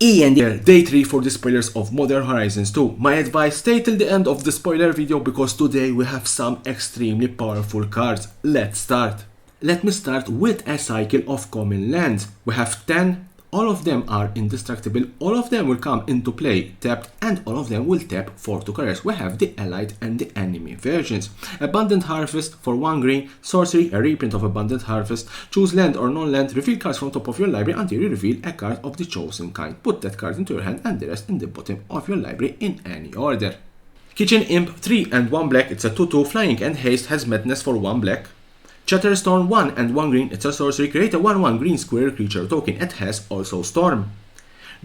E.N.D. Day 3 for the spoilers of Modern Horizons 2. My advice, stay till the end of the spoiler video because today we have some extremely powerful cards. Let's start. Let me start with a cycle of common lands. We have 10, all of them are indestructible, all of them will come into play tapped, and all of them will tap for 2 colors. We have the allied and the enemy versions. Abundant Harvest for 1 green, sorcery, a reprint of Abundant Harvest. Choose land or non-land, reveal cards from top of your library until you reveal a card of the chosen kind. Put that card into your hand and the rest in the bottom of your library in any order. Kitchen Imp 3 and 1 black, it's a 2/2 flying and haste, has madness for 1 black. Chatterstorm 1 and 1 green, it's a sorcery, create a 1/1 green square creature token, it has also storm.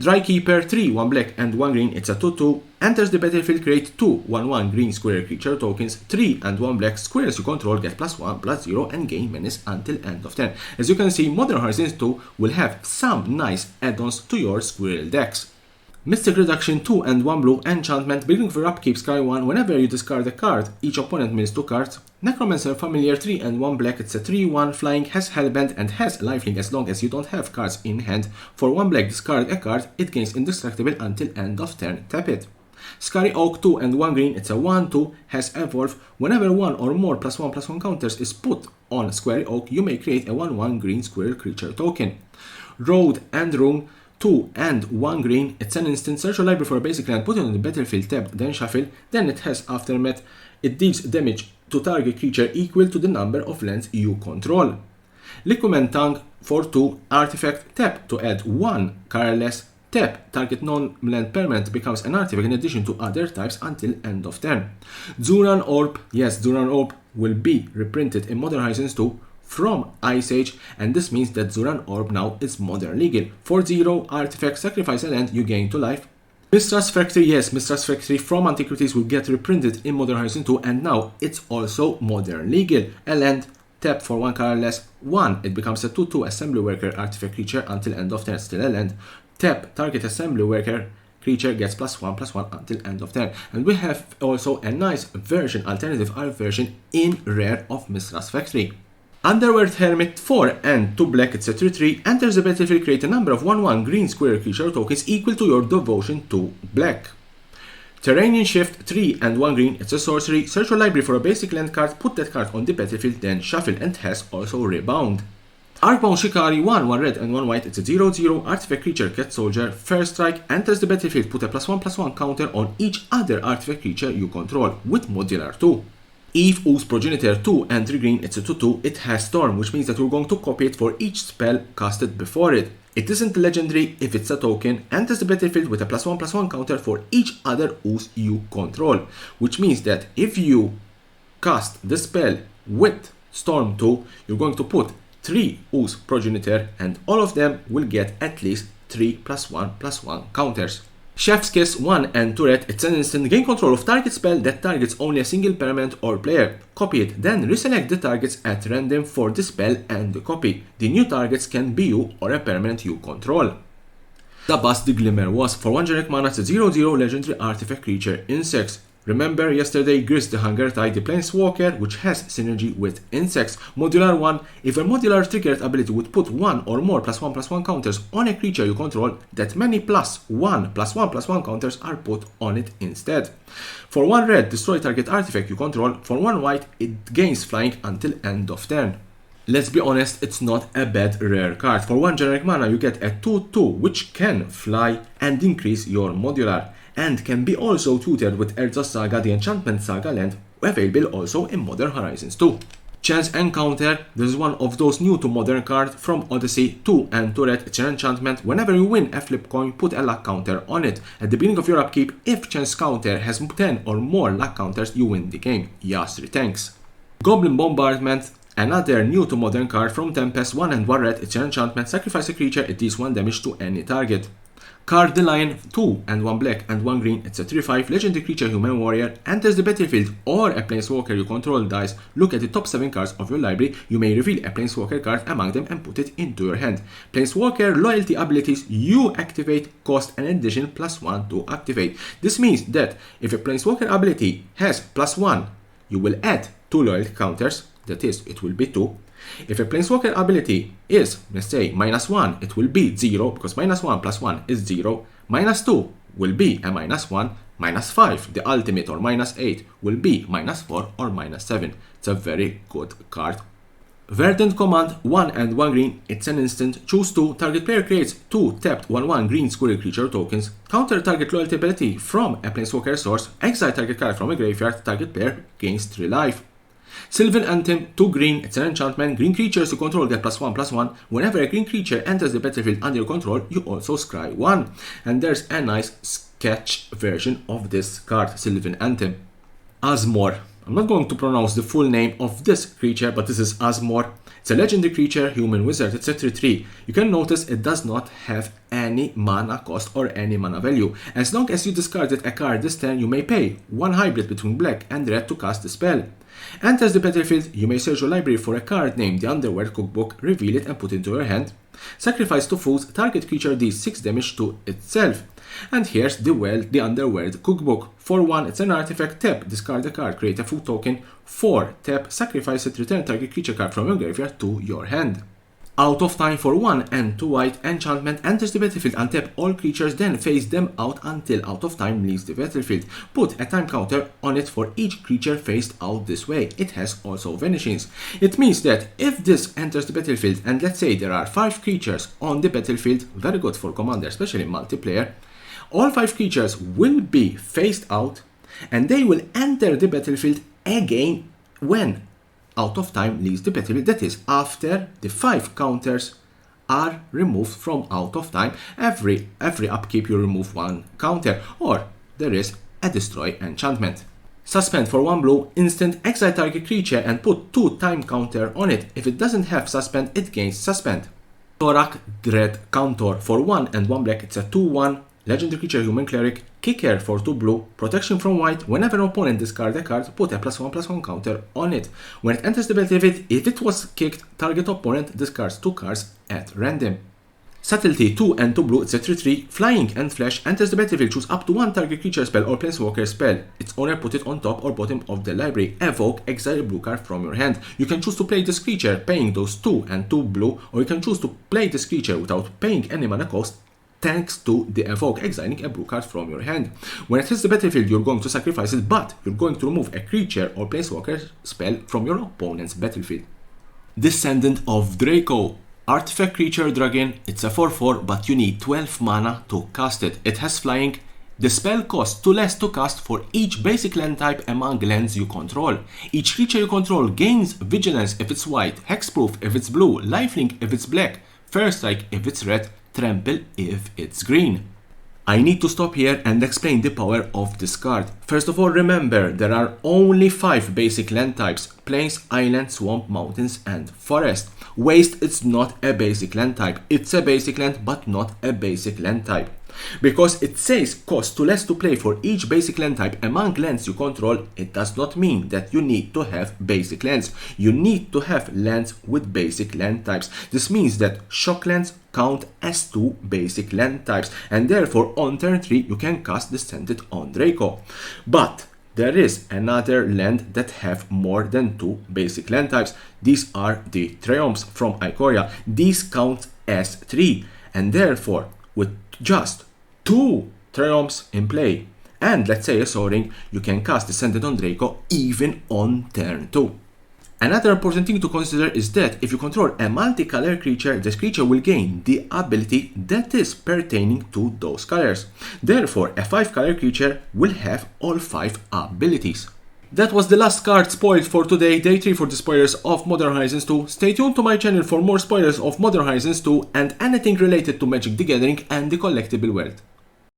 Drykeeper 3, 1 black and 1 green, it's a 2/2, enters the battlefield, create 2 1/1 green square creature tokens, 3 and 1 black, squares you control get +1/+0 and gain menace until end of turn. As you can see, Modern Horizons 2 will have some nice add-ons to your squirrel decks. Mystic Reduction 2 and 1 blue, enchantment, beginning of your upkeep, Sky 1, whenever you discard a card, each opponent mills 2 cards. Necromancer Familiar 3 and 1 black, it's a 3/1 flying, has hellbent and has lifelink as long as you don't have cards in hand. For 1 black, discard a card, it gains indestructible until end of turn, tap it. Scary Oak 2 and 1 green, it's a 1/2, has evolve, whenever 1 or more +1/+1 counters is put on Scary Oak, you may create a 1/1 green square creature token. Road and Room 2 and 1 green, it's an instant, search your library for a basic land, put it on the battlefield tapped, then shuffle, then it has aftermath, it deals damage to target creature equal to the number of lands you control. Liquidman Tongue for 2, artifact, tap to add 1 colorless, tap, target non-land permanent becomes an artifact in addition to other types until end of turn. ZURAN Orb, yes, ZURAN Orb will be reprinted in Modern Horizons 2 from Ice Age, and this means that ZURAN Orb now is modern legal. For 0 artifact, sacrifice a land, you gain 2 life. MISHRA'S Factory, yes, MISHRA'S Factory from Antiquities will get reprinted in Modern Horizons 2, and now it's also modern legal. A land, tap for 1 colorless, 1, it becomes a 2/2 assembly worker artifact creature until end of turn, still a land. Tap, target assembly worker creature gets +1/+1 until end of turn. And we have also a nice version, alternative art version in rare of MISHRA'S Factory. Underworld Hermit 4 and 2 black, it's a 3/3, enters the battlefield, create a number of 1/1 green square creature tokens equal to your devotion to black. Terrain Shift 3 and 1 green, it's a sorcery, search your library for a basic land card, put that card on the battlefield, then shuffle, and has also rebound. Arcbound Shikari 1, 1 red and 1 white, it's a 0/0, artifact creature, cat soldier, first strike, enters the battlefield, put a +1/+1 counter on each other artifact creature you control with modular 2. Eve Ooze Progenitor 2 and 3 green, it's a 2/2, it has storm, which means that we're going to copy it for each spell casted before it. It isn't legendary if it's a token, enters the battlefield with a +1/+1 counter for each other ooze you control, which means that if you cast the spell with storm 2, you're going to put 3 Ooze Progenitor and all of them will get at least 3 +1/+1 counters. Chef's Kiss 1 and 2 red, it's an instant, gain control of target spell that targets only a single permanent or player. Copy it, then reselect the targets at random for the spell and the copy. The new targets can be you or a permanent you control. Dabas the Glimmer was for 1 generic mana, it's a 0/0 legendary artifact creature, insects. Remember yesterday, Gris the Hunger Tide, the Planeswalker, which has synergy with insects. Modular 1, if a modular triggered ability would put 1 or more +1/+1 counters on a creature you control, that many +1/+1/+1 counters are put on it instead. For 1 red, destroy target artifact you control. For 1 white, it gains flying until end of turn. Let's be honest, it's not a bad rare card. For 1 generic mana, you get a 2/2 which can fly and increase your modular, and can be also tutored with Erzos Saga, the Enchantment Saga land, available also in Modern Horizons 2. Chance Encounter, this is one of those new to modern cards from Odyssey, 2 and 2 red, it's an enchantment, whenever you win a flip coin, put a luck counter on it. At the beginning of your upkeep, if chance counter has 10 or more luck counters, you win the game. Yasri thanks. Goblin Bombardment, another new to modern card from Tempest, 1 and 1 red, it's an enchantment, sacrifice a creature, it deals 1 damage to any target. Card the Lion 2 and 1 black and 1 green, it's a 3/5 legendary creature human warrior, enters the battlefield or a planeswalker you control dies, look at the top 7 cards of your library, you may reveal a planeswalker card among them and put it into your hand. Planeswalker loyalty abilities you activate cost an additional +1 to activate. This means that if a planeswalker ability has +1, you will add 2 loyalty counters, that is, it will be 2. If a planeswalker ability is, let's say, -1, it will be 0, because -1 plus 1 is 0. -2 will be a -1. -5, the ultimate, or -8 will be -4 or -7. It's a very good card. Verdant command, 1 and 1 green, it's an instant. Choose 2, target player creates 2 tapped 1/1 green squirrel creature tokens. Counter target loyalty ability from a planeswalker source. Exile target card from a graveyard, target player gains 3 life. Sylvan Anthem, 2 green, it's an enchantment. Green creatures you control get +1/+1. Whenever a green creature enters the battlefield under your control, you also scry 1. And there's a nice sketch version of this card, Sylvan Anthem. Asmor. I'm not going to pronounce the full name of this creature, but this is Asmor. It's a legendary creature, human wizard, it's a 3/3. You can notice it does not have any mana cost or any mana value. As long as you discarded a card this turn, you may pay 1 hybrid between black and red to cast the spell. Enters the battlefield, you may search your library for a card named the Underworld Cookbook, reveal it and put it into your hand. Sacrifice 2 foods, target creature deals 6 damage to itself. And here's the Underworld Cookbook. For 1, it's an artifact, tap, discard a card, create a food token. 4, tap, sacrifice it, return target creature card from your graveyard to your hand. Out of Time, for 1 and 2 white, enchantment, enters the battlefield, untap all creatures, then phase them out until Out of Time leaves the battlefield. Put a time counter on it for each creature phased out this way. It has also vanishings. It means that if this enters the battlefield, and let's say there are 5 creatures on the battlefield, very good for commander, especially in multiplayer, all 5 creatures will be phased out, and they will enter the battlefield again when Out of Time leaves the battlefield. That is, after the 5 counters are removed from Out of Time. Every upkeep you remove 1 counter, or there is a destroy enchantment. Suspend, for 1 blue, instant, exile target creature and put 2 time counter on it. If it doesn't have suspend, it gains suspend. Thorak Dread Cantor, for 1 and 1 black, it's a 2/1. Legendary creature, human cleric, kicker, for 2 blue, protection from white. Whenever an opponent discards a card, put a +1/+1 counter on it. When it enters the battlefield, if it was kicked, target opponent discards 2 cards at random. Subtlety, 2 and 2 blue, it's a 3/3, flying and flash, enters the battlefield, choose up to 1 target creature spell or planeswalker spell. Its owner put it on top or bottom of the library. Evoke, exile a blue card from your hand. You can choose to play this creature paying those 2 and 2 blue, or you can choose to play this creature without paying any mana cost, thanks to the evoke, exiling a blue card from your hand. When it hits the battlefield, you're going to sacrifice it, but you're going to remove a creature or planeswalker spell from your opponent's battlefield. Descendant of Draco. Artifact creature dragon, it's a 4/4, but you need 12 mana to cast it. It has flying. The spell costs 2 less to cast for each basic land type among lands you control. Each creature you control gains vigilance if it's white, hexproof if it's blue, lifelink if it's black, first strike if it's red, trample if it's green. I need to stop here and explain the power of this card. First of all, remember, there are only 5 basic land types: plains, island, swamp, mountains, and forest. Waste is not a basic land type. It's a basic land, but not a basic land type. Because it says cost 2 less to play for each basic land type among lands you control, it does not mean that you need to have basic lands. You need to have lands with basic land types. This means that shock lands count as 2 basic land types, and therefore on turn 3 you can cast Descendant of Draco. But there is another land that have more than 2 basic land types. These are the Triumphs from Ikoria. These count as 3, and therefore with just 2 Triumphs in play and let's say a Soaring, you can cast Descendant of Draco even on turn 2. Another important thing to consider is that if you control a multicolor creature, this creature will gain the ability that is pertaining to those colors. Therefore, a 5-color creature will have all 5 abilities. That was the last card spoiled for today, day 3 for the spoilers of Modern Horizons 2. Stay tuned to my channel for more spoilers of Modern Horizons 2 and anything related to Magic the Gathering and the collectible world.